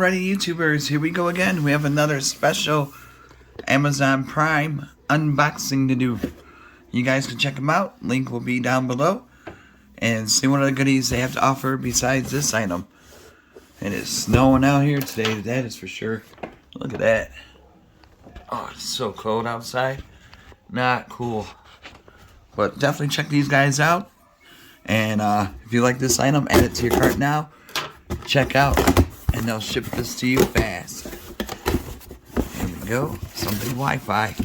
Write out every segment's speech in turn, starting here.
Alrighty, YouTubers, here we go again. We have another special Amazon Prime unboxing to do. You guys can check them out. Link will be down below. And see what other goodies they have to offer besides this item. It is snowing out here today, that is for sure. Look at that. Oh, it's so cold outside. Not cool. But definitely check these guys out. And if you like this item, add it to your cart now. Check out, and they'll ship this to you fast. Here we go. Something Wi-Fi.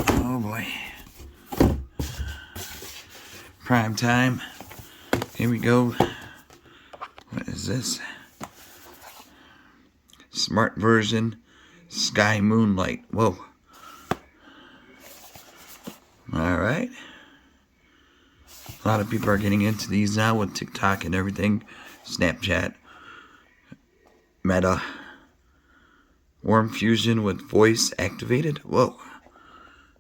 Oh boy. Prime time. Here we go. What is this? Smart version. Sky Moonlight. Whoa. Alright. A lot of people are getting into these now with TikTok and everything. Snapchat. Meta. Warm Fusion with voice activated. Whoa.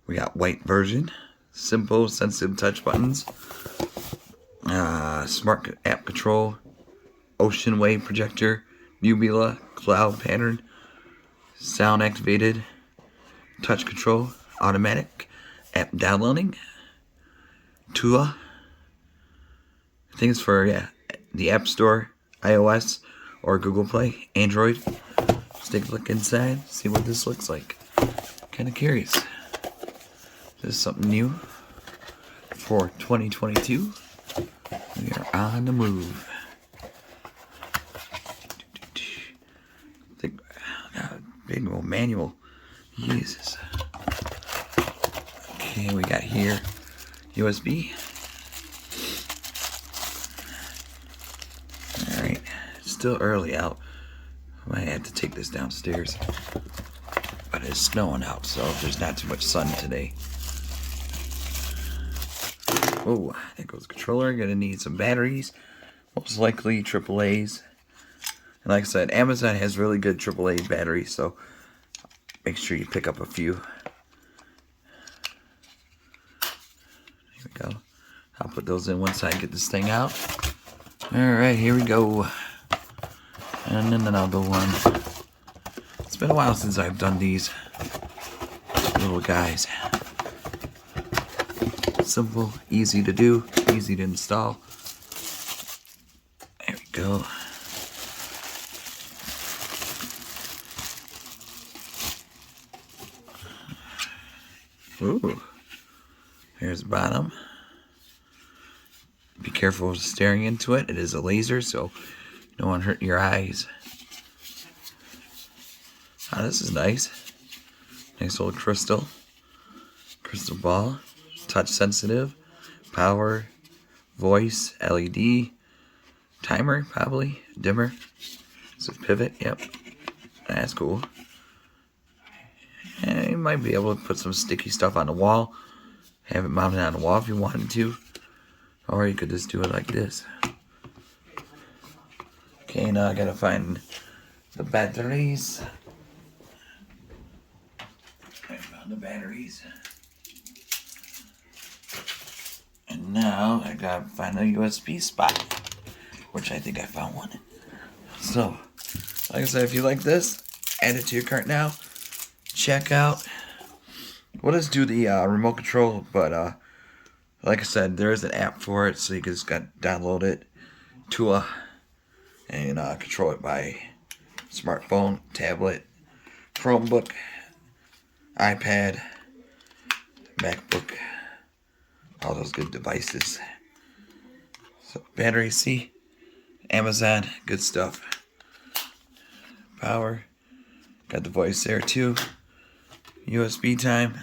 We got white version. Simple, sensitive touch buttons. Smart app control. Ocean wave projector. Nebula. Cloud pattern. Sound activated. Touch control. Automatic. App downloading. Tua. I think it's for, the App Store, iOS, or Google Play, Android. Let's take a look inside, see what this looks like. Kind of curious. This is something new for 2022. We are on the move. Big old manual. Jesus. Okay, we got here USB. Alright, still early out. I might have to take this downstairs. But it's snowing out, so there's not too much sun today. Oh, there goes the controller. Gonna need some batteries. Most likely AAAs. And like I said, Amazon has really good AAA batteries, so make sure you pick up a few. Here we go. I'll put those in once I get this thing out. Alright, here we go. And then another one. It's been a while since I've done these little guys. Simple, easy to do, easy to install. There we go. Ooh. Here's the bottom. Be careful of staring into it. It is a laser, so you don't want to hurt your eyes. Oh, this is nice. Nice little crystal. Crystal ball. Touch sensitive. Power. Voice. LED. Timer, probably. Dimmer. It's a pivot. Yep. That's cool. And you might be able to put some sticky stuff on the wall. Have it mounted on the wall if you wanted to. Or you could just do it like this. Okay, now I gotta find the batteries. I found the batteries. And now I gotta find a USB spot. Which I think I found one. So, like I said, if you like this, add it to your cart now. Check out. We'll just do the remote control, but like I said, there is an app for it, so you can just download it to and control it by smartphone, tablet, Chromebook, iPad, MacBook, all those good devices. So battery, see, Amazon, good stuff. Power, got the voice there too. USB time,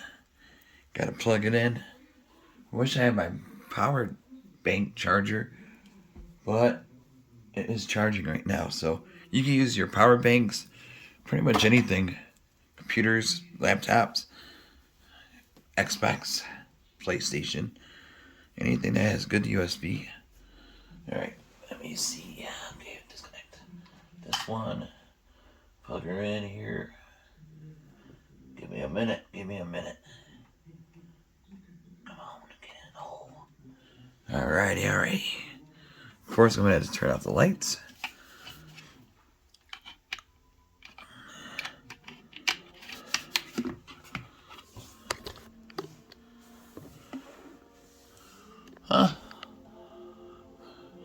gotta plug it in. I wish I had my power bank charger, but it is charging right now. So you can use your power banks, pretty much anything. Computers, laptops, Xbox, PlayStation, anything that has good USB. Alright, let me see. Okay, disconnect this one. Plug her in here. Give me a minute. Alrighty. Of course, I'm going to have to turn off the lights.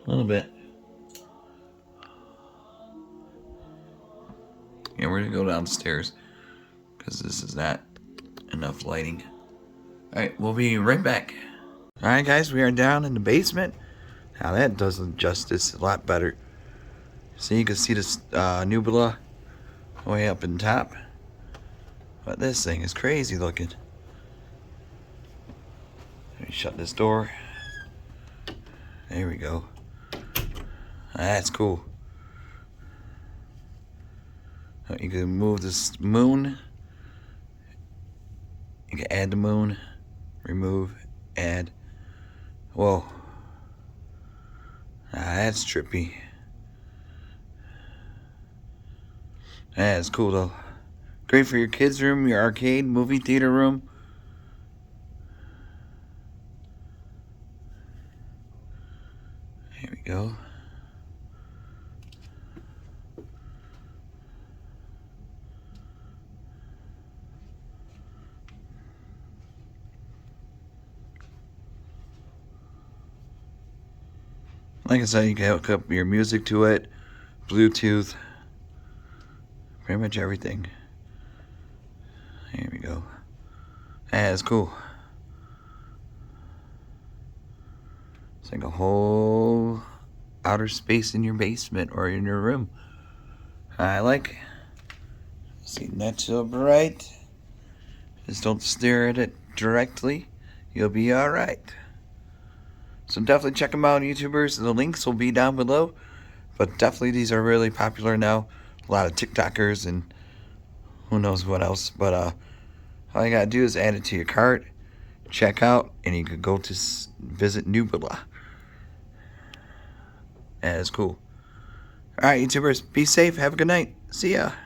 A little bit. Yeah, we're gonna go downstairs because this is not enough lighting. Alright, we'll be right back. Alright guys, we are down in the basement. Now that does justice a lot better. So you can see this Nebula way up in top. But this thing is crazy looking. Let me shut this door. There we go. That's cool. You can move this moon. You can add the moon, remove, add. Whoa. That's trippy. That's cool though. Great for your kids' room, your arcade, movie theater room. Here we go. Like I said, you can hook up your music to it, Bluetooth, pretty much everything. Here we go. That's cool. It's like a whole outer space in your basement or in your room. I like. See, not so bright. Just don't stare at it directly. You'll be alright. So definitely check them out, YouTubers. The links will be down below. But definitely these are really popular now. A lot of TikTokers and who knows what else. But all you gotta do is add it to your cart, check out, and you could go to visit Nebula. That is cool. Alright, YouTubers, be safe. Have a good night. See ya.